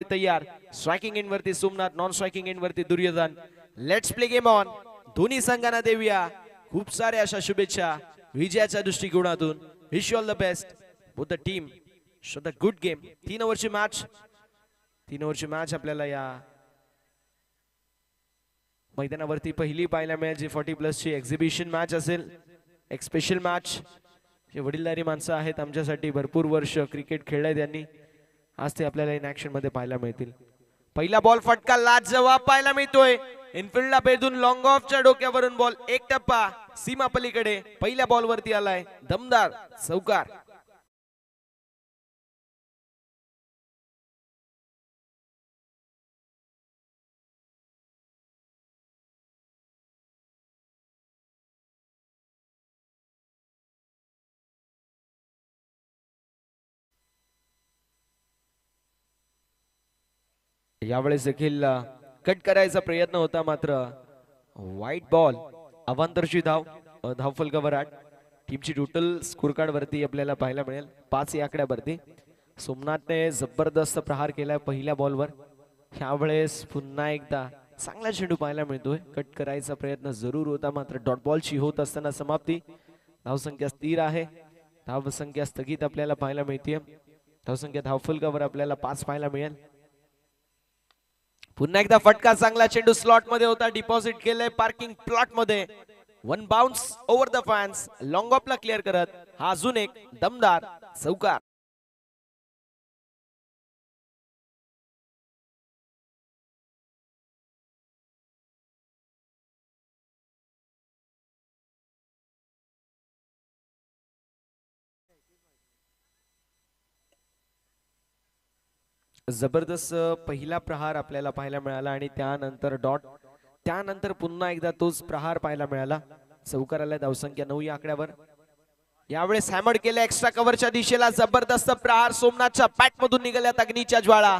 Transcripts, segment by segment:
तैयार. Striking end वरती Somnath, non striking end वरती Duryodhan. Let's play game on. दोन्ही संघांना देऊया खूप साऱ्या अशा शुभेच्छा विजयाच्या दृष्टिकोनातून. Wish you all the best both the team. Show the good game. 3 ओव्हरची मॅच आपल्याला या मैदानावरती पहिली पाहायला मिळेल, जी 40+ ची एक्झिबिशन मॅच असेल. एक स्पेशल मॅच. जे वडीलधारी माणसं आहेत, आमच्यासाठी भरपूर वर्ष क्रिकेट खेळलंय त्यांनी, आज ते आपल्याला इन ऍक्शन मध्ये पाहायला मिळतील. पहिला बॉल फटका लाजवाब पाहायला मिळतोय. इनफिल्डला भेदून लॉंग ऑफच्या डोक्यावरून बॉल एक टप्पा सीमा पलीकडे पहिल्या बॉल वरती आलाय. दमदार चौकार. यावेळेस देखील कट करायचा प्रयत्न होता, मात्र वाईट बॉल. अवांतरची धावफलकावर 8. टीमची टोटल स्कोर कार्ड वरती आपल्याला पाहायला मिळेल 5 या आकड्यावरती. सोमनाथने जबरदस्त प्रहार केलाय पहिल्या बॉलवर. यावेळेस पुन्हा एकदा चांगला चेंडू पाहायला मिळतोय. कट करायचा प्रयत्न जरूर होता, मात्र डॉट बॉलची होत असताना समाप्ती. धावसंख्या स्थिर आहे. धावसंख्या स्थगित आपल्याला पाहायला मिळते. धावसंख्या धावफलकावर आपल्याला 5 पाहायला मिळेल. पुन्हा एकदा फटका. चांगला चेंडू स्लॉट मध्ये होता. डिपॉझिट केलंय पार्किंग प्लॉट मध्ये. 1 bounce over the fans. Long ऑफला क्लिअर करत हा अजून एक दमदार चौकार. जबरदस्त पहिला प्रहार आपल्याला पाहायला मिळाला आणि त्यानंतर डॉट. त्यानंतर पुन्हा एकदा तोच प्रहार पाहायला मिळाला. चौकार आला. धावसंख्या 9 या आकड्यावर. यावेळेस हॅमर्ड केलं एक्स्ट्रा कव्हरच्या दिशेला. जबरदस्त प्रहार. सोमनाथच्या बॅट मधून निघाल्यात अग्नीच्या ज्वाळा.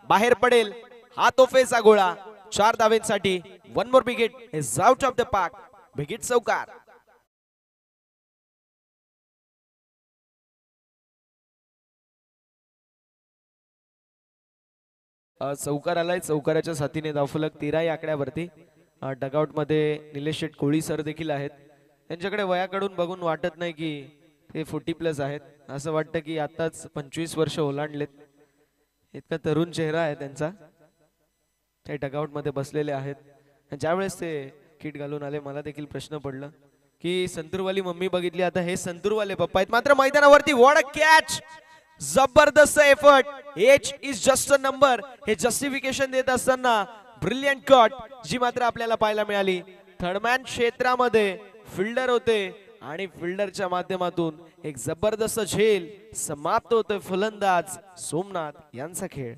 बाहेर पडेल हा तोफेचा गोळा. 4 धावेंसाठी. 1 more wicket is out of the park. Wicket चौकार. चौकार आलाय. चौकाराच्या साथीने धावफलक 13 या आकड्यावरती. डगआउट मध्ये निलेश शेट कोळी सर देखील आहेत. त्यांच्याकडे वयाकडून बघून वाटत नाही की ते 40+ आहेत. असं वाटतं की आताच 25 वर्ष ओलांडलेत. इतका तरुण चेहरा आहे त्यांचा. ते डगआउट मध्ये बसलेले आहेत. ज्यावेळेस ते किट घालून आले, मला देखील प्रश्न पडला की संतूरवाली मम्मी बघितली, आता हे संतूरवाले पप्पा आहेत. मात्र मैदानावरती व्हॉट अ कॅच. जबरदस्त effort. Age is just a number हे जस्टिफिकेशन देत असताना ब्रिलियंट कट जी मात्र आपल्याला पाहायला मिळाली. थर्डमॅन क्षेत्रामध्ये फिल्डर होते आणि फिल्डरच्या माध्यमातून एक जबरदस्त झेल. समाप्त होतोय फलंदाज सोमनाथ यांचा खेळ.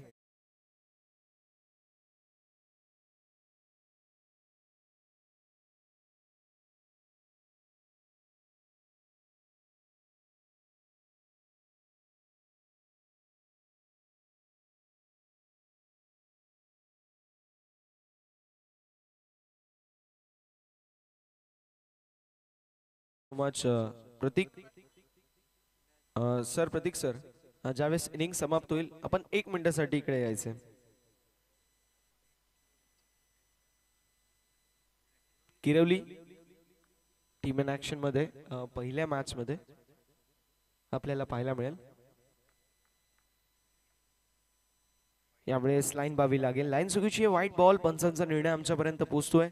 मच प्रतीक सर, प्रतीक सर, ज्यावेळेस इनिंग समाप्त होईल आपण 1 मिनिटासाठी इकडे यायचे. किरवली टीम इन ऍक्शन मध्ये पहिल्या मॅच मध्ये आपल्याला पाहायला मिळेल. यावेळेस लाईन बावी लागेल. लाईन चुकीची आहे. White ball. पंचांचा निर्णय आमच्यापर्यंत पोहोचतोय.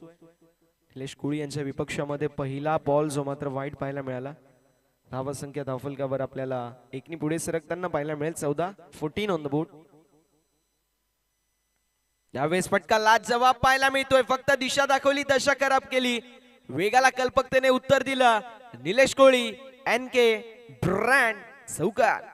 निलेश कोळी यांच्या विपक्षामध्ये पहिला बॉल जो मात्र वाईट पाहायला मिळाला. धावसंख्या धावफलकावर आपल्याला एकनी पुढे सरकताना पाहायला मिळेल. 14 ऑन द बोर्ड. यावेळेस फटका लाजवाब पाहायला मिळतोय. फक्त दिशा दाखवली, दशा खराब केली. वेगाला कल्पकतेने उत्तर दिलं निलेश कोळी. NK ब्रँड चौकार.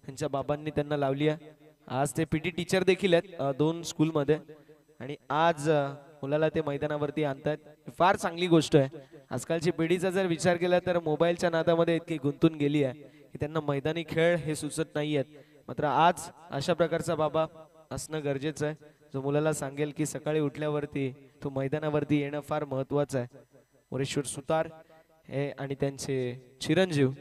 त्यांच्या बाबांनी त्यांना लावली आहे. आज ते पीटी टीचर देखील आहेत 2 स्कूलमध्ये आणि आज मुलाला ते मैदानावरती आणतात. फार चांगली गोष्ट आहे. आजकालची पिढीचा जर विचार केला तर मोबाईलच्या नादामध्ये इतकी गुंतून गेली आहे की त्यांना मैदानी खेळ हे सुचत नाहीयेत. मात्र आज अशा प्रकारचा बाबा असणं गरजेचं आहे जो मुलाला सांगेल की सकाळी उठल्यावरती तो मैदानावरती येणं फार महत्वाचं आहे. मोरेश्वर सुतार हे आणि त्यांचे चिरंजीव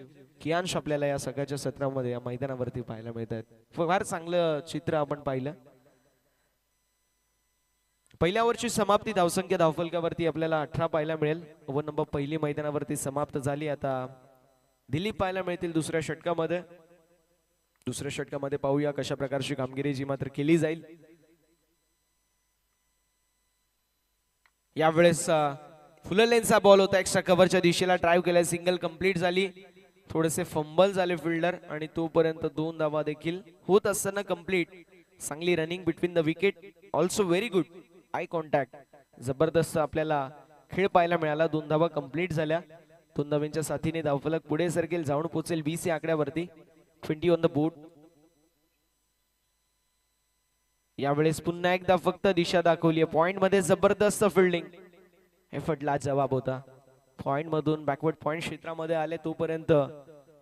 कियांश आपल्याला या सगळ्याच्या सत्रामध्ये या मैदानावरती पाहायला मिळत आहेत. फार चांगलं चित्र आपण पाहिलं. पहिल्या वर्षी समाप्ती धावसंख्या धावफलकावरती आपल्याला 18 पाहायला मिळेल. ओव्हर नंबर पहिली मैदानावरती समाप्त झाली. आता दिलीप पाहायला मिळतील दुसऱ्या षटकामध्ये. दुसऱ्या षटकामध्ये पाहूया कशा प्रकारची कामगिरी जी मात्र केली जाईल. यावेळेस फुललेनचा बॉल होता एक्स्ट्रा कव्हरच्या दिशेला ड्राइव्ह केला. सिंगल कंप्लीट झाली. थोडेसे फंबल झाले फिल्डर आणि तोपर्यंत 2 धावा देखील होत असताना कंप्लीट. चांगली running between the wicket. Also very good eye contact. जबरदस्त आपल्याला खेळ पाहायला मिळाला. 2 धावा कंप्लीट झाल्या. 2 धावांच्या साथीने धावफलक पुढे सरकेल, जाऊन पोहोचेल 20 या आकड्यावरती. 20 ऑन द बोर्ड. यावेळेस पुन्हा एकदा फक्त दिशा दाखवली आहे. पॉइंट मध्ये जबरदस्त फिल्डिंग. एफर्टला जवाब होता. पॉइंट मधून बॅकवर्ड पॉइंट क्षेत्रामध्ये आले तोपर्यंत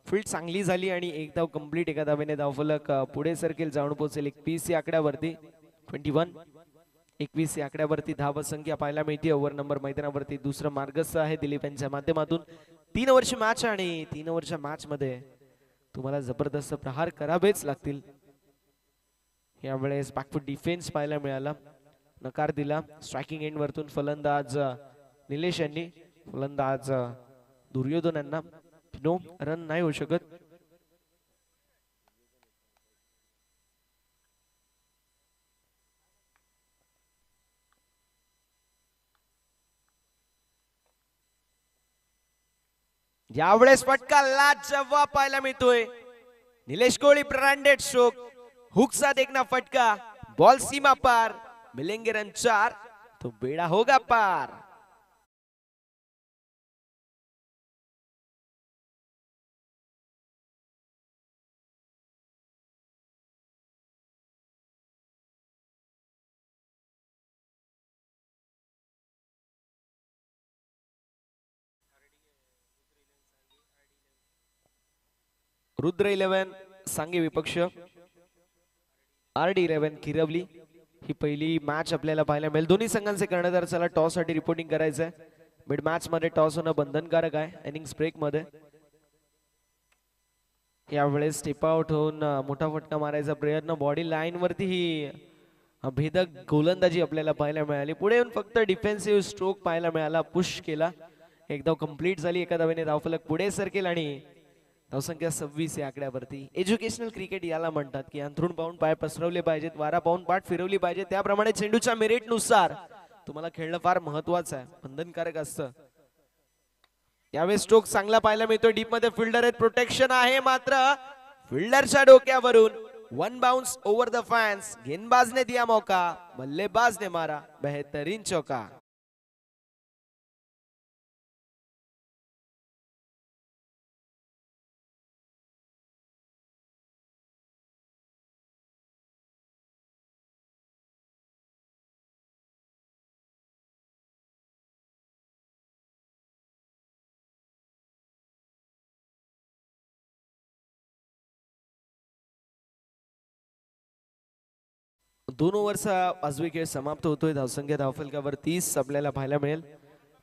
फील्ड चांगली झाली आणि एक धाव कंप्लीट. एका धावेने धावफलक पुढे सरकेल, जाऊन पोहोचेल 21 या आकड्यावरती. 21 या आकड्यावरती धाव संख्या पाहायला मिळते. ओव्हर नंबर मैदानावरती दुसरं मार्गस्थ आहे दिलीप यांच्या माध्यमातून. 3 वर्ष मॅच आणि 3 वर्ष मॅच मध्ये तुम्हाला जबरदस्त प्रहार करावेच लागतील. यावेळेस बॅकफूट डिफेन्स पाहायला मिळाला. नकार दिला स्ट्रायकिंग एंड वरतून फलंदाज निलेश यांनी. फलंदाज दुर्योधन यांना नो रन नाही होऊ शकत. यावेळेस फटका लाजवाब पाहायला मिळतोय. Nilesh Kohli branded stroke. हुकचा देखना फटका. बॉल सीमा पार. मिलेंगे रन 4 तो बेड़ा होगा पार. रुद्र 11 सांगे विपक्ष. RD 11 किरवली. ही पहिली मॅच आपल्याला पाहायला मिळेल. दोन्ही संघांचे कर्णधार चला टॉस साठी रिपोर्टिंग करायचंय. मिड मॅच मध्ये टॉस होणं बंधनकारक आहे. इनिंग्स ब्रेक मध्ये यावेळेस स्टेप आउट होऊन मोठा फटका मारायचा प्रयत्न. बॉडी लाईन वरती ही भेदक गोलंदाजी आपल्याला पाहायला मिळाली. पुढे येऊन फक्त डिफेन्सिव्ह स्ट्रोक पाहायला मिळाला. पुश केला. एक धाव कंप्लीट झाली. एका धावेने धावफलक पुढे सरकेल आणि धावसंख्या 26 या आकड्यावरती. एज्युकेशनल क्रिकेट याला म्हणतात की अंथरूण पाहून पाय पसरवले पाहिजेत, वारा पाहून पाठ फिरवली पाहिजे. त्याप्रमाणे चेंडूच्या मेरिट नुसार तुम्हाला खेळणं फार महत्वाचं आहे, बंधनकारक असतं. यावेळेस स्ट्रोक चांगला पाहायला मिळतो. डीप मध्ये फिल्डर आहेत. प्रोटेक्शन आहे मात्र फिल्डरच्या डोक्यावरून 1 बाउंस ओव्हर द फॅन्स. गेंदबाज ने दिया मौका, बल्लेबाज ने मारा बेहतरीन चौका. दोन ओव्हरचा आजवी खेळ समाप्त होतोय. धावसंख्या धावफलकावर 30 आपल्याला पाहायला मिळेल.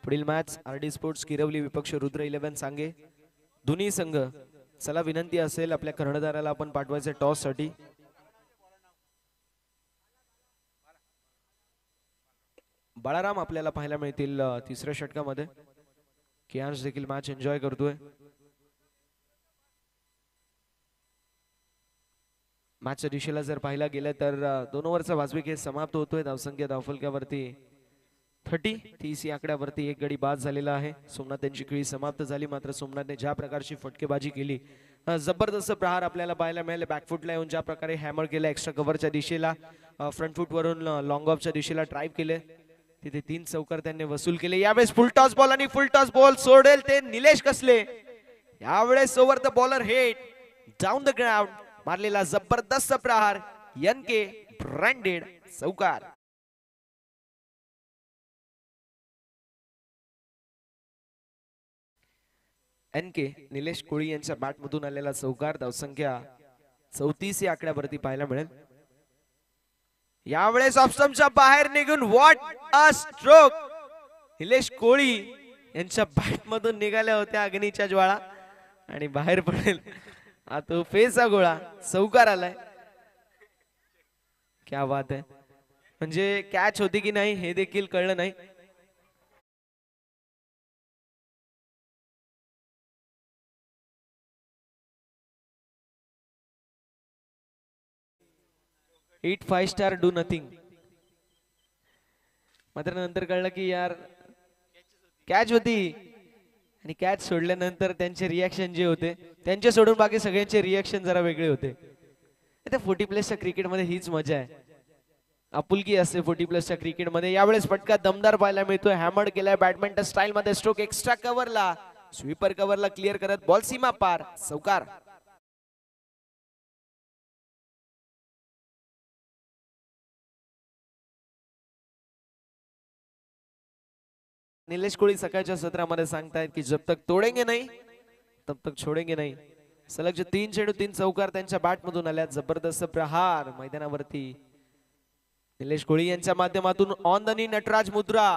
पुढील मॅच RD स्पोर्ट्स किरवली विपक्ष रुद्र 11 सांगे. दोन्ही संघ चला विनंती असेल आपल्या कर्णधाराला आपण पाठवायचे टॉस साठी. बाळाराम आपल्याला पाहायला मिळतील तिसऱ्या षटकामध्ये. कियांश देखील मॅच एन्जॉय करतोय. मॅचच्या दिशेला जर पाहिला गेलं तर 2 ओव्हरचा वाजवी खेळ समाप्त होतोय. धावसंख्या धावफलकावरती 30 या आकड्यावरती एक गडी बाद झालेला आहे. सोमनाथ यांची खेळी समाप्त झाली. मात्र सोमनाथने ज्या प्रकारची फटकेबाजी केली, जबरदस्त प्रहार आपल्याला पाहायला मिळाले. बॅकफुटला येऊन ज्या प्रकारे हॅमर केलं, एक्स्ट्रा कव्हरच्या दिशेला, फ्रंट फूट वरून लॉंग ऑफच्या दिशेला ड्राइव्ह केले, तिथे 3 चौकार त्यांनी वसूल केले. यावेळेस फुल टॉस बॉल आणि फुल टॉस बॉल सोडेल ते निलेश कसले. यावेळेस over the bowler head down the ground. मारलेला जबरदस्त प्रहार एन के ब्रँडेड चौकार. एन के निलेश कोळी यांच्या बॅट मधून आलेला चौकार. धावसंख्या 34 या आकड्यावरती पाहायला मिळेल. यावेळेस ऑप्शनच्या बाहेर निघून व्हॉट अ स्ट्रोक. निलेश कोळी यांच्या बॅट मधून निघाल्या होत्या अग्नीच्या ज्वाळा आणि बाहेर पडेल हा तो फेचा गोळा. चौकार आलाय. क्या बात आहे. म्हणजे कॅच होती की नाही हे देखील कळलं नाही. It 5 star do nothing. मात्र नंतर कळलं की यार कॅच होती आणि कॅच सोडल्यानंतर त्यांचे रिॲक्शन जे होते त्यांचे सोडून बाकी सगळ्यांचे रिॲक्शन जरा वेगळे होते. 40 प्लसच्या क्रिकेटमध्ये हीच मजा आहे. आपुलकी असते 40 प्लसच्या क्रिकेटमध्ये. यावेळेस फटका दमदार पाहायला मिळतोय. हॅमर्ड केलाय बॅडमिंटन स्टाईल मध्ये. स्ट्रोक एक्स्ट्रा कव्हरला स्वीपर कव्हरला क्लिअर करत बॉल सीमा पार. चौकार. निलेश कोळी सकाळच्या सत्रामध्ये सांगतायत की जब तक तोडेंगे नाही तब तक छोडेंगे नाही. सलगचे 3 चेंडू 3 चौकार त्यांच्या बॅट मधून आल्या. जबरदस्त प्रहार मैदानावरती निलेश कोळी यांच्या माध्यमातून. ऑन द नी नटराज मुद्रा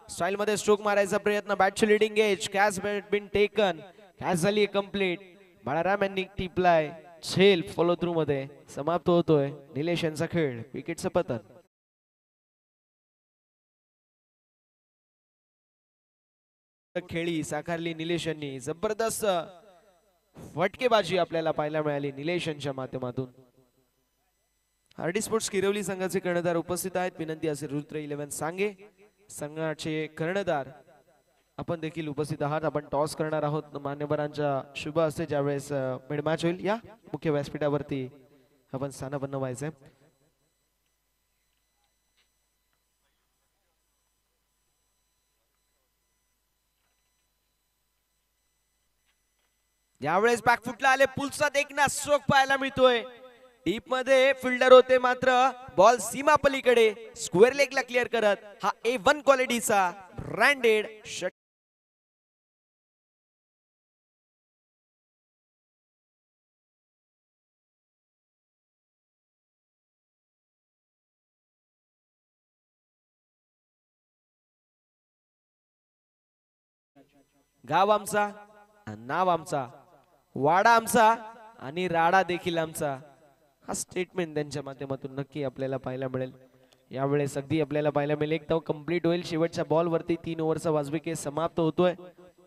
स्टाईल मध्ये स्ट्रोक मारायचा प्रयत्न. बॅटची leading edge. Catch been taken. Catch झाली कंप्लीट. बाळाराम यांनी टिपलाय. झेल फॉलो थ्रू मध्ये समाप्त होतोय निलेश यांचा खेळ. विकेटचं पतन. खेळी साकारली निलेश यांनी. जबरदस्त फटकेबाजी आपल्याला पाहायला मिळाली निलेश यांच्या माध्यमातून. आरडी स्पोर्ट्स किरवली संघाचे कर्णधार उपस्थित आहेत. विनंती असेल रुद्र 11 सांगे संघाचे कर्णधार आपण देखील उपस्थित आहात. आपण टॉस करणार आहोत मान्यवरांच्या शुभ हस्ते ज्यावेळेस मिड मॅच होईल. या मुख्य व्यासपीठावरती आपण स्थानापन्न व्हायचंय. यावेळेस बॅकफुटला आले. पुलचा देखना स्ट्रोक पाहायला मिळतोय. डीप मध्ये फिल्डर होते मात्र बॉल सीमा पलीकडे स्क्वेअर लेगला क्लिअर करत हा A1 क्वालिटीचा ब्रँडेड शॉट. गाव आमचा, नाव आमचा, वाडा आमचा आणि राडा देखील आमचा. हा स्टेटमेंट त्यांच्या माध्यमातून नक्की आपल्याला पाहायला मिळेल. यावेळेस अगदी आपल्याला पाहायला मिळेल. एक धाव कंप्लीट होईल. शेवटच्या बॉल वरती 3 ओव्हरचा वाजवी खेळ समाप्त होतोय.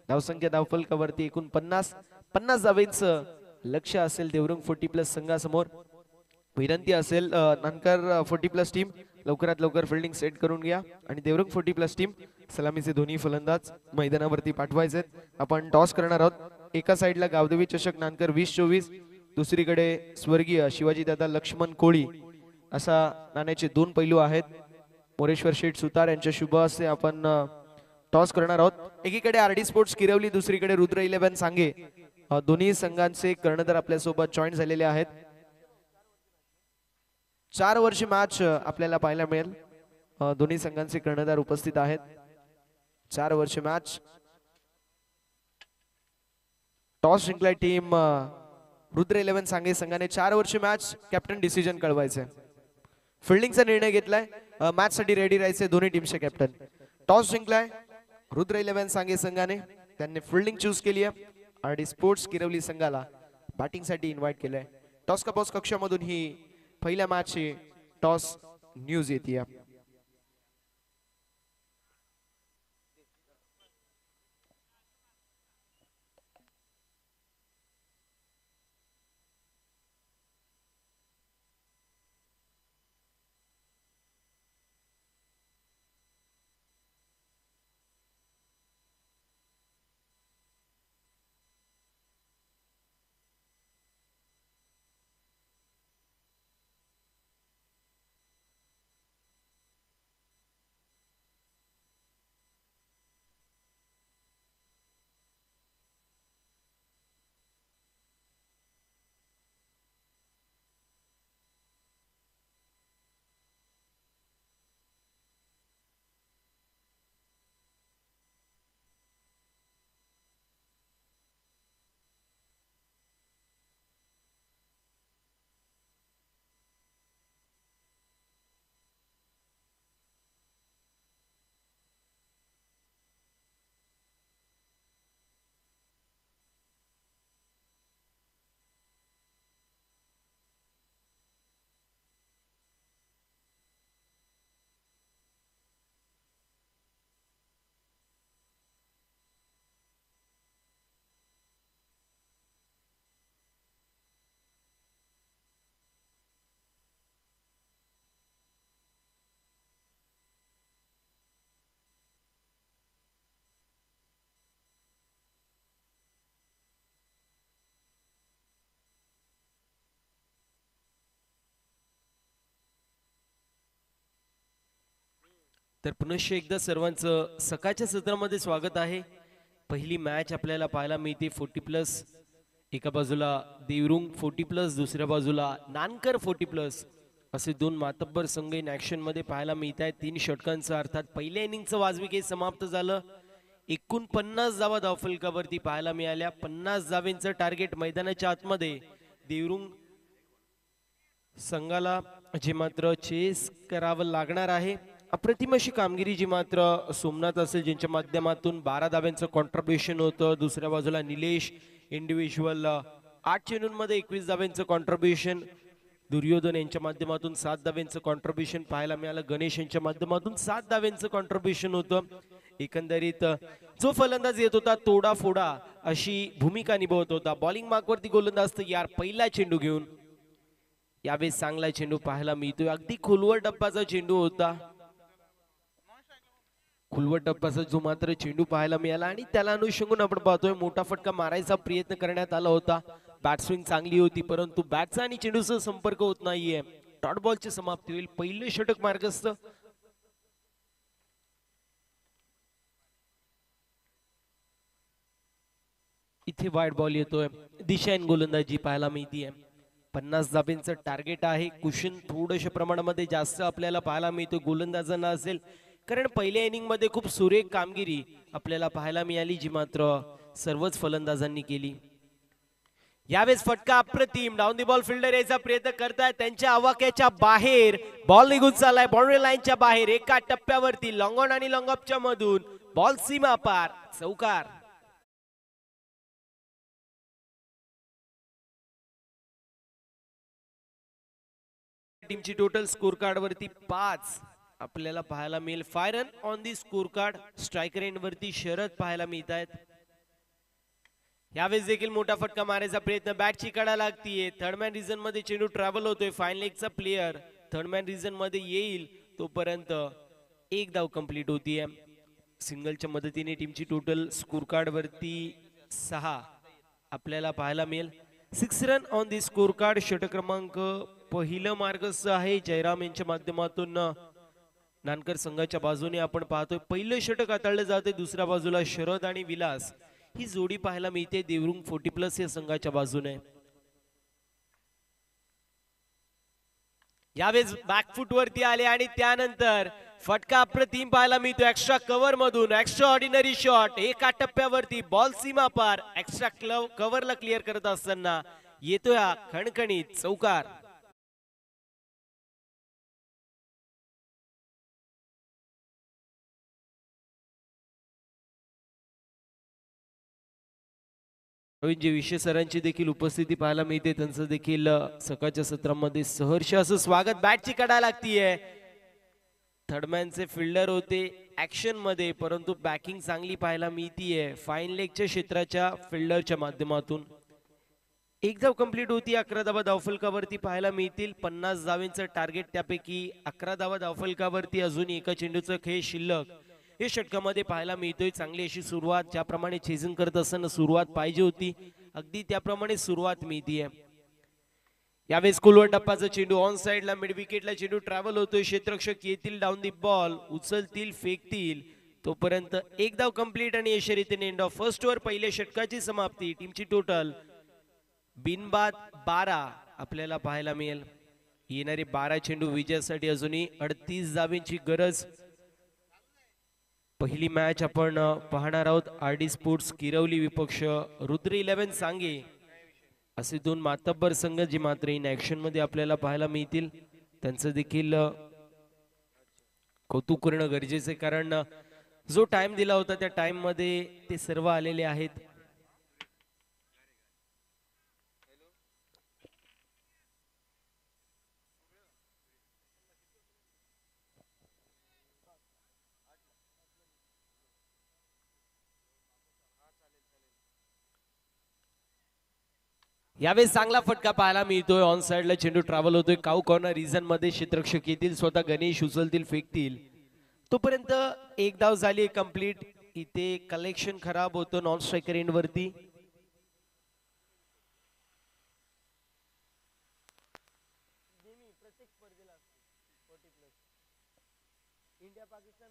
धावसंख्या धावफलकावरती एकूण 50 धावेंचं लक्ष असेल देवरुंग 40 प्लस संघासमोर. विनंती असेल नानकर 40 प्लस टीम लवकरात लवकर फिल्डिंग सेट करून घ्या आणि देवरुंग 40 प्लस टीम सलामीचे दोन्ही फलंदाज मैदानावरती पाठवायचे. आपण टॉस करणार आहोत. एका साइडला गावदेवी चषक नानकर 2024, दुसरीकडे स्वर्गीय शिवाजी दादा लक्ष्मण कोळी असा नाण्याचे 2 पैलू आहेत. मोरेश्वर शेठ सुतार यांच्या शुभ हस्ते आपण टॉस करणार आहोत. एकीकडे आरडी स्पोर्ट्स किरवली, दुसरीकडे रुद्र 11 सांगे. दोन्ही संघांचे कर्णधार आपल्या सोबत जॉईन झालेले आहेत. 4 वर्ष मॅच आपल्याला पाहायला मिळेल. दोन्ही संघांचे कर्णधार उपस्थित आहेत. 4 वर्ष मॅच. टॉस जिंकलाय टीम रुद्र 11 सांगे संघाने. 4 वर्ष मॅच. कॅप्टन डिसिजन कळवायचे. फिल्डिंगचा निर्णय घेतलाय. मॅच साठी रेडी राहायचे दोन्ही टीमचे कॅप्टन. टॉस जिंकलाय रुद्र 11 सांगे संघाने. त्यांनी फिल्डिंग चूज केली आहे. आरडी स्पोर्ट्स किरवली संघाला बॅटिंग साठी इन्व्हाइट केलंय. टॉस कपॉस कक्षामधून ही पहिल्या मॅचची टॉस न्यूज येते. तर पुनश्च एकदा सर्वांचं सकाळच्या सत्रामध्ये स्वागत आहे. पहिली मॅच आपल्याला पाहायला मिळते 40+. एका बाजूला देवरुंग 40+, दुसऱ्या बाजूला नानकर 40+. असे दोन मातब्बर संघ इन ऍक्शन मध्ये पाहायला मिळत आहेत. 3 षटकांचं अर्थात पहिल्या इनिंगचं वाजविके समाप्त झालं. एकूण 50 धावा धावफलकावरती पाहायला मिळाल्या. 50 धावेंचं टार्गेट मैदानाच्या आतमध्ये देवरुंग संघाला जे मात्र चेस करावं लागणार आहे. अप्रतिम अशी कामगिरी जी मात्र सोमनाथ असेल ज्यांच्या माध्यमातून 12 धाव्यांचं कॉन्ट्रीब्युशन होतं. दुसऱ्या बाजूला निलेश इंडिव्हिज्युअल 8 चेंडूंमध्ये 21 धाव्यांचं कॉन्ट्रीब्युशन. दुर्योधन यांच्या माध्यमातून 7 धाव्यांचं कॉन्ट्रीब्युशन पाहायला मिळालं. गणेश यांच्या माध्यमातून 7 धाव्यांचं कॉन्ट्रीब्युशन होतं. एकंदरीत जो फलंदाज येत होता तोडा फोडा अशी भूमिका निभावत होता. बॉलिंग मार्कवरती गोलंदाज यार पहिला चेंडू घेऊन यावेळेस चांगला चेंडू पाहायला मिळतोय. अगदी खोलवर टप्प्याचा चेंडू होता. खुलवट टप्प्याचा जो मात्र चेंडू पाहायला मिळाला आणि त्याला अनुषंगून आपण पाहतोय मोठा फटका मारायचा प्रयत्न करण्यात आला होता. बॅट स्विंग चांगली होती परंतु बॅटचा आणि चेंडूचा संपर्क होत नाहीये. डॉट बॉलची समाप्ती होईल. पहिलं षटक मार्गस्थ. इथे वाईड बॉल येतोय. दिशाहीन गोलंदाजी पाहायला मिळतीये. 50 धाब्यांचं टार्गेट आहे. कुशन थोडशा प्रमाणामध्ये जास्त आपल्याला पाहायला मिळतो गोलंदाजांना असेल कारण पहिल्या इनिंग मध्ये खूप सुरेख कामगिरी आपल्याला पाहायला मिळाली जी मात्र सर्वच फलंदाजांनी केली. यावेळेस फटका अप्रतिम. डाऊन दी बॉल फिल्डर यायचा प्रयत्न करतायत. त्यांच्या आवाक्याच्या बाहेर बॉल निघून चाललाय. बाउंड्री लाईनच्या बाहेर एका टप्प्यावरती लॉंग ऑन आणि लॉंग ऑफच्या मधून बॉल सीमा पार. चौकार. टीमची टोटल स्कोर कार्ड वरती 5 आपल्याला पाहायला मिळेल. Fire run on the score card. Striker end वरती शरद पाहायला मिळत आहेत. यावेळेस देखील मोठा फटका मारायचा प्रयत्न. बॅटची कडा लागतीये. थर्ड मॅन रिझन मध्ये चेंडू ट्रॅव्हल होतोय. फाईन लेगचा प्लेयर थर्ड मॅन रिझन मध्ये येईल तोपर्यंत एक धाव कंप्लीट होतीये. सिंगलच्या मदतीने टीमची टोटल स्कोर कार्ड वरती 6 आपल्याला पाहायला मिळेल. 6 run on the score card. षटक क्रमांक पहिलं मार्गस्थ आहे. जयराम यांच्या माध्यमातून नानकर संघाच्या बाजूने आपण पाहतोय पहिलं षटक हाताळलं जाते. दुसऱ्या बाजूला शरद आणि विलास ही जोडी पाहायला मिळते देवरुंग 40+ या संघाच्या बाजूने. यावेळेस बॅकफुट वरती आले आणि त्यानंतर फटका अप्रतिम पाहायला मिळतो. एक्स्ट्रा कव्हर मधून एक्स्ट्रा ऑर्डिनरी शॉट. एका टप्प्यावरती बॉल सीमा पार. एक्स्ट्रा कव्हरला क्लिअर करत असताना येतोय हा खणखणीत चौकार. जे विषय सरांची देखील उपस्थिती पाहायला मिळते त्यांचं देखील सकाळच्या सत्रामध्ये सहर्ष असं स्वागत. बॅटची कडा लागतीये. थर्डमॅनचे फिल्डर होते ऍक्शन मध्ये परंतु बॅकिंग चांगली पाहायला मिळतीये फाईन लेगच्या क्षेत्राच्या फिल्डरच्या माध्यमातून. एक धाव कंप्लीट होती. 11 धावा धावफलकावरती पाहायला मिळतील. 50 धावेंचं टार्गेट त्यापैकी 11 धावा धावफलकावरती अजून एका चेंडूचा खेळ शिल्लक हे षटकामध्ये पाहायला मिळतोय. चांगली अशी सुरुवात ज्याप्रमाणे चेजिंग करत असताना सुरुवात पाहिजे होती अगदी त्याप्रमाणे सुरुवात मिळतीये. यावेळेस कुलवर टप्पाचा चेंडू ऑन साइडला मिड विकेटला चेंडू ट्रॅव्हल होतोय. क्षेत्ररक्षक येतील डाऊन दी बॉल उचलतील फेकतील तोपर्यंत एक धाव कंप्लीट आणि अशा रीतीने एंड ऑफ फर्स्ट ओव्हर पहिल्या षटकाची समाप्ती. टीमची टोटल बिनबाद 12 आपल्याला पाहायला मिळेल. येणारे 12 चेंडू विजयासाठी अजूनही 38 धावेंची गरज. पहिली मॅच आपण पाहणार आहोत. आरडी स्पोर्ट्स किरवली विपक्ष रुद्र 11 सांगे असे दोन मातब्बर संघ जे मात्र इन ऍक्शन मध्ये आपल्याला पाहायला मिळतील. त्यांचं देखील कौतुक करणं गरजेचं कारण जो टाइम दिला होता त्या टाइम मध्ये ते सर्व आलेले आहेत. यावेळेस चांगला फटका पाहायला मिळतोय. ऑन साइडला चेंडू ट्रॅव्हल होतोय. काऊ कॉर्नर रिझन मध्ये क्षेत्ररक्षक येतील स्वतः गणेश उचलतील फेकतील तोपर्यंत एक धाव झाली कंप्लीट. इथे कलेक्शन खराब होतं नॉन स्ट्रायकर एंड वरती. इंडिया पाकिस्तान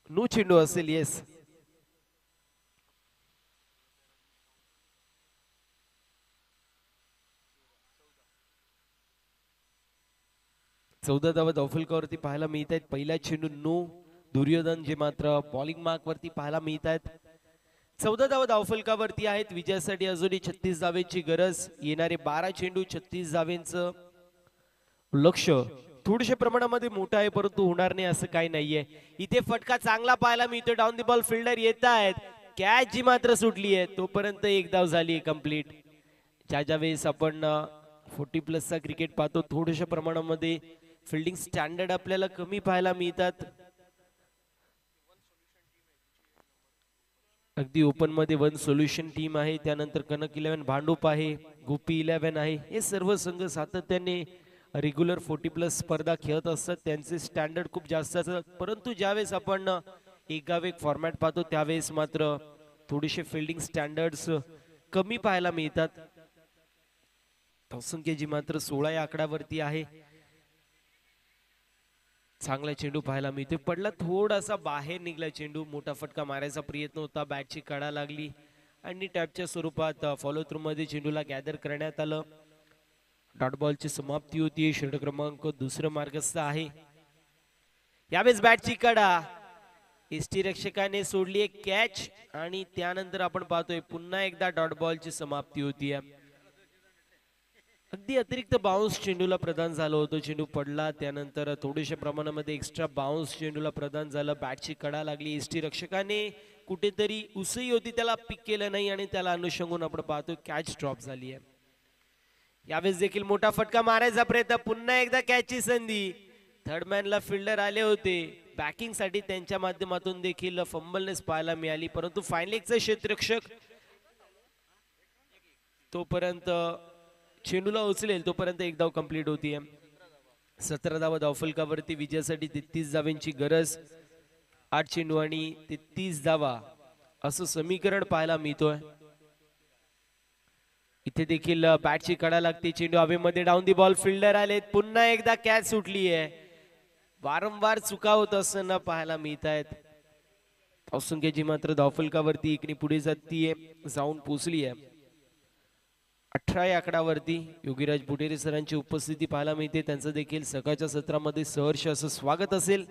नो चेंडू असेल. येस. चौदा धावा धावफलकावरती पाहायला मिळत आहेत. पहिला चेंडू नो. दुर्योधन जे मात्र बॉलिंग मार्क वरती पाहायला मिळत आहेत. 14 धावा धावफलकावरती आहेत. विजयासाठी अजूनही 36 धावेची गरज. येणारे 12 चेंडू 36 धावेंचं लक्ष थोडेशा प्रमाणामध्ये मोठं आहे, परंतु होणार नाही असं काही नाहीये. इथे फटका चांगला पाहायला मिळतो. डाऊन द बॉल फिल्डर येत आहेत. कॅच जी मात्र सुटली आहे तोपर्यंत एक धाव झाली कंप्लीट. ज्या वेळेस आपण 40+ क्रिकेट पाहतो थोड्याशा प्रमाणामध्ये फिल्डिंग स्टँडर्ड आपल्याला कमी पाहायला मिळतात. अगदी ओपन मध्ये वन सोल्युशन टीम आहे, त्यानंतर कनक 11 भांडूप आहे, गोपी 11 आहे. हे सर्व संघ सातत्याने रेग्युलर 40+ स्पर्धा खेळत असतात. त्यांचे स्टँडर्ड खूप जास्त असतात. परंतु ज्यावेळेस आपण एक गाव एक फॉर्मॅट पाहतो त्यावेळेस मात्र थोडेसे फिल्डिंग स्टँडर्ड्स कमी पाहायला मिळतात. धावसंख्या जी मात्र 16 या आकड्यावरती आहे. चांगला चेंडू पाहायला मिळतोय. पडला थोडासा बाहेर निघला चेंडू. मोठा फटका मारायचा प्रयत्न होता. बॅटची कडा लागली आणि टॅपच्या स्वरूपात फॉलो थ्रू मध्ये चेंडूला गॅदर करण्यात आलं. डॉट बॉलची समाप्ती होती. षटक क्रमांक दुसरं मार्गस्थ आहे. यावेळेस बॅटची कडा एसटी रक्षकाने सोडली एक कॅच आणि त्यानंतर आपण पाहतोय पुन्हा एकदा डॉट बॉलची समाप्ती होती. अगदी अतिरिक्त बाउन्स चेंडूला प्रदान झालं होतं. चेंडू पडला त्यानंतर थोड्याशा प्रमाणामध्ये एक्स्ट्रा बाउन्स चेंडूला प्रदान झालं. बॅटची कडा लागली. एसटी रक्षकाने कुठेतरी उसई होती त्याला पिक केलं नाही आणि त्याला अनुषंगून आपण पाहतो कॅच ड्रॉप झाली आहे. यावेळेस देखील मोठा फटका मारायचा प्रयत्न. पुन्हा एकदा कॅचची संधी. थर्ड मॅनला फिल्डर आले होते बॅकिंग साठी, त्यांच्या माध्यमातून देखील फंबलनेस पाहायला मिळाली. परंतु फायनलिकचं क्षेत्ररक्षक तोपर्यंत चेंडूला उचलेल तोपर्यंत एक धाव कंप्लीट होतीये. 17 धावा धावफलकावरती. विजयासाठी 33 धावांची गरज. 8 चेंडू आणि 33 धावा असं समीकरण पाहायला मिळतोय. इथे देखील बॅटची कडा लागते. चेंडू हवेमध्ये. डाऊन दी बॉल फिल्डर आलेत. पुन्हा एकदा कॅच सुटली आहे. वारंवार चुका होत असताना पाहायला मिळत आहेत. धावसंख्येची मात्र धावफलकावरती एकने पुढे जातीये, जाऊन पोचली आहे. 18 या आकडावरती योगीराज बुटेरे सरांची उपस्थिती पाहायला मिळते. त्यांचं देखील सकाळच्या सत्रामध्ये सहर्ष असं स्वागत असेल.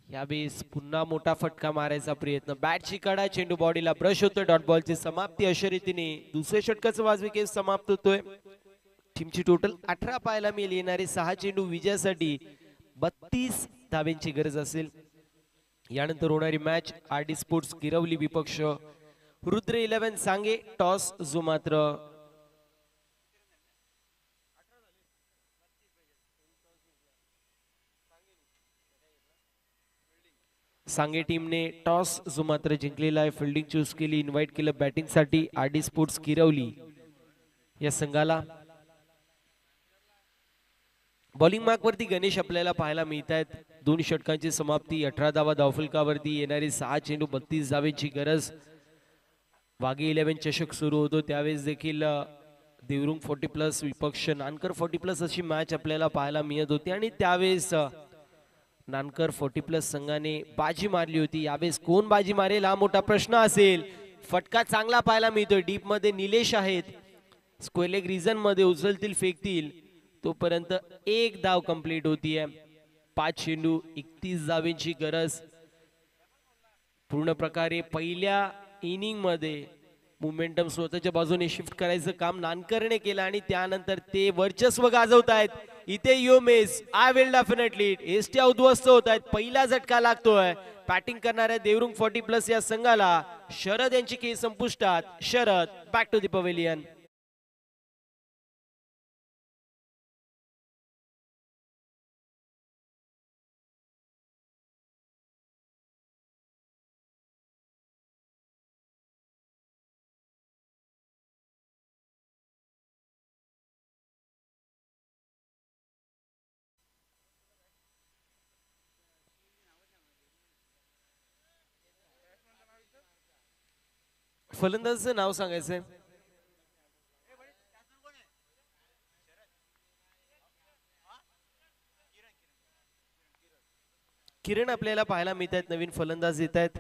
यावेळेस पुन्हा मोठा फटका मारायचा प्रयत्न. बॅटची कडा. चेंडू बॉडीला ब्रश होतोय. डॉट बॉलची समाप्ती. अशा रीतीने दुसऱ्या षटकाचं वाजवी केस समाप्त होतोय. टीमची टोटल 18 पाहायला मिळेल. येणारे 6 चेंडू विजयासाठी 32 धाब्यांची गरज असेल. यानंतर होणारी मॅच आरडी स्पोर्ट्स गिरवली विपक्ष रुद्र 11 सांगे. टॉस जो मात्र सांगे टीमने टॉस जो मात्र जिंकलेला आहे. फिल्डिंग चूज केली. इन्व्हाइट केलं बॅटिंग साठी आरडी स्पोर्ट्स गिरवली या संघाला. बॉलिंग मार्क वरती गणेश आपल्याला पाहायला मिळत आहेत. 2 षटकांची समाप्ती. 18 धावा धावफलकावरती. येणारी 6 चेंडू 32 धावेची गरज. वाघे 11 चषक सुरू होतो त्यावेळेस देखील देवरुंग 40+ विपक्ष नानकर 40+ अशी मॅच आपल्याला पाहायला मिळत होती आणि त्यावेळेस नानकर 40+ संघाने बाजी मारली होती. यावेळेस कोण बाजी मारेल हा मोठा प्रश्न असेल. फटका चांगला पाहायला मिळतोय. डीप मध्ये निलेश आहेत. स्क्वेअर लेग रिजन मध्ये उचलतील फेकतील तोपर्यंत एक धाव कंप्लीट होतीये. 5 चेंडू 31 धावेंची गरज. पूर्ण प्रकारे पहिल्या इनिंग मध्ये मोमेंटम स्वतःच्या बाजूने शिफ्ट करायचं काम नानकरने केलं आणि त्यानंतर ते वर्चस्व गाजवत आहेत. इथे you miss I will definitely एसट्या उद्ध्वस्त होत आहेत. पहिला झटका लागतोय बॅटिंग करणाऱ्या देवरुंग 40+ या संघाला. शरद यांची खेळी संपुष्टात. Sharad back to the pavilion. फलंदाजाचं नाव सांगायचंय. किरण आपल्याला पाहायला मिळत आहेत, नवीन फलंदाज येत आहेत.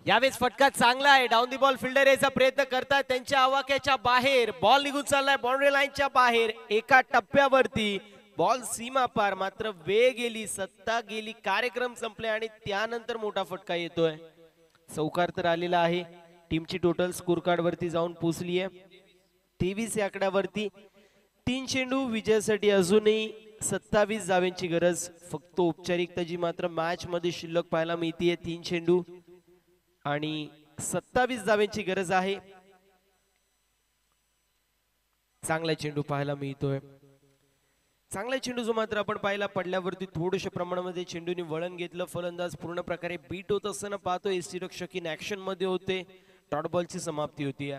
यावेळेस फटका चांगला आहे. डाऊन दी बॉल फिल्डर यायचा प्रयत्न करतात, त्यांच्या आवाक्याच्या बाहेर बॉल निघून चाललाय बाउंड्री लाईनच्या बाहेर. एका टप्प्यावरती बॉल सीमा पार, मात्र वेळ गेली, सत्ता गेली, कार्यक्रम संपले आणि त्यानंतर मोठा फटका येतोय. चौकार तर आलेला आहे. टीमची टोटल स्कोर कार्ड वरती जाऊन पोहोचली आहे 23 या आकड्यावरती. 3 चेंडू विजयासाठी अजूनही 27 धावांची गरज. फक्त औपचारिकता जी मात्र मॅच मध्ये शिल्लक पाहायला मिळतीये. 3 चेंडू आणि 27 धावांची गरज आहे. चांगला चेंडू पाहायला मिळतोय. चांगला चेंडू जो मात्र आपण पाहिला पडल्यावरती थोडशा प्रमाणामध्ये चेंडूने वळण घेतलं. फलंदाज पूर्ण प्रकारे बीट होत असताना पाहतो. यष्टीरक्षक इन ऍक्शन मध्ये होते. डॉट बॉलची समाप्ती होती.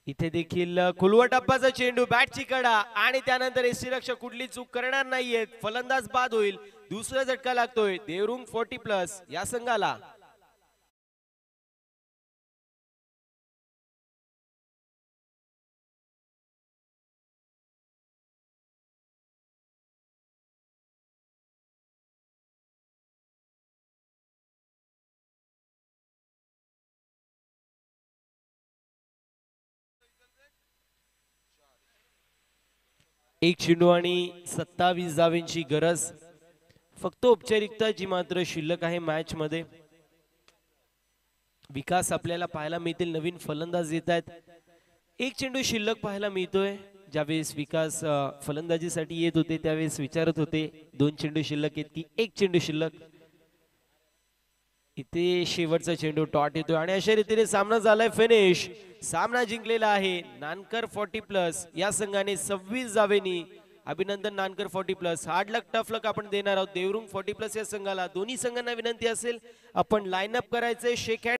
इथे देखील खुलवा टप्प्याचा चेंडू, बॅटची कडा आणि त्यानंतर यष्टीरक्षक कुठली चूक करणार नाहीयेत. फलंदाज बाद होईल. दुसरा झटका लागतोय देवरुंग 40+ या संघाला. एक चेंडू आणि 27 धावांची गरज. फक्त औपचारिकता जी मात्र शिल्लक आहे मॅच मध्ये. विकास आपल्याला पाहायला मिळतील. नवीन फलंदाज येत आहेत. एक चेंडू शिल्लक पाहायला मिळतोय. ज्यावेळेस विकास फलंदाजीसाठी येत होते त्यावेळेस विचारत होते 2 चेंडू शिल्लक आहेत की 1 चेंडू शिल्लक. इथे शेवटचा चेंडू टॉट येतोय आणि अशा रीतीने सामना झालाय फिनिश. सामना जिंकलेला आहे नानकर 40+ या संघाने 26 धावेनी. अभिनंदन नानकर 40+. हार्ड लक टफ लक आपण देणार आहोत देवरुंग 40+ या संघाला. दोन्ही संघांना विनंती असेल आपण लाईन अप करायचंय. शेक हँड